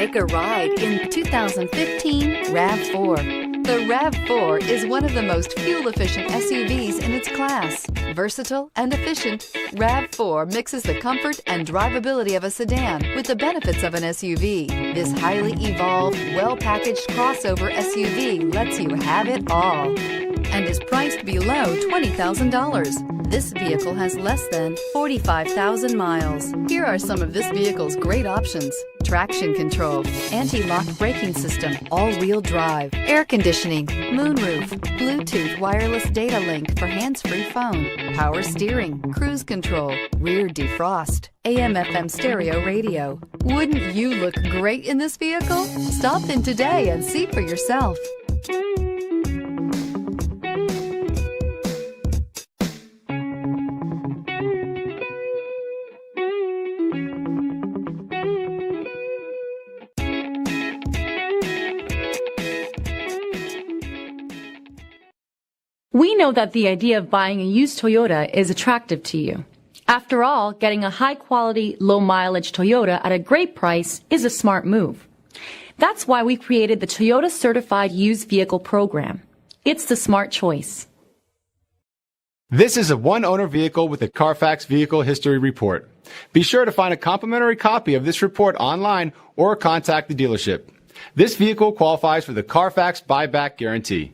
Take a ride in the 2015 RAV4. The RAV4 is one of the most fuel-efficient SUVs in its class. Versatile and efficient, RAV4 mixes the comfort and drivability of a sedan with the benefits of an SUV. This highly evolved, well-packaged crossover SUV lets you have it all and is priced below $20,000. This vehicle has less than 45,000 miles. Here are some of this vehicle's great options: traction control, anti-lock braking system, all-wheel drive, air conditioning, moonroof, Bluetooth wireless data link for hands-free phone, power steering, cruise control, rear defrost, AM/FM stereo radio. Wouldn't you look great in this vehicle? Stop in today and see for yourself. We know that the idea of buying a used Toyota is attractive to you. After all, getting a high-quality, low-mileage Toyota at a great price is a smart move. That's why we created the Toyota Certified Used Vehicle Program. It's the smart choice. This is a one-owner vehicle with a Carfax Vehicle History Report. Be sure to find a complimentary copy of this report online or contact the dealership. This vehicle qualifies for the Carfax Buyback Guarantee.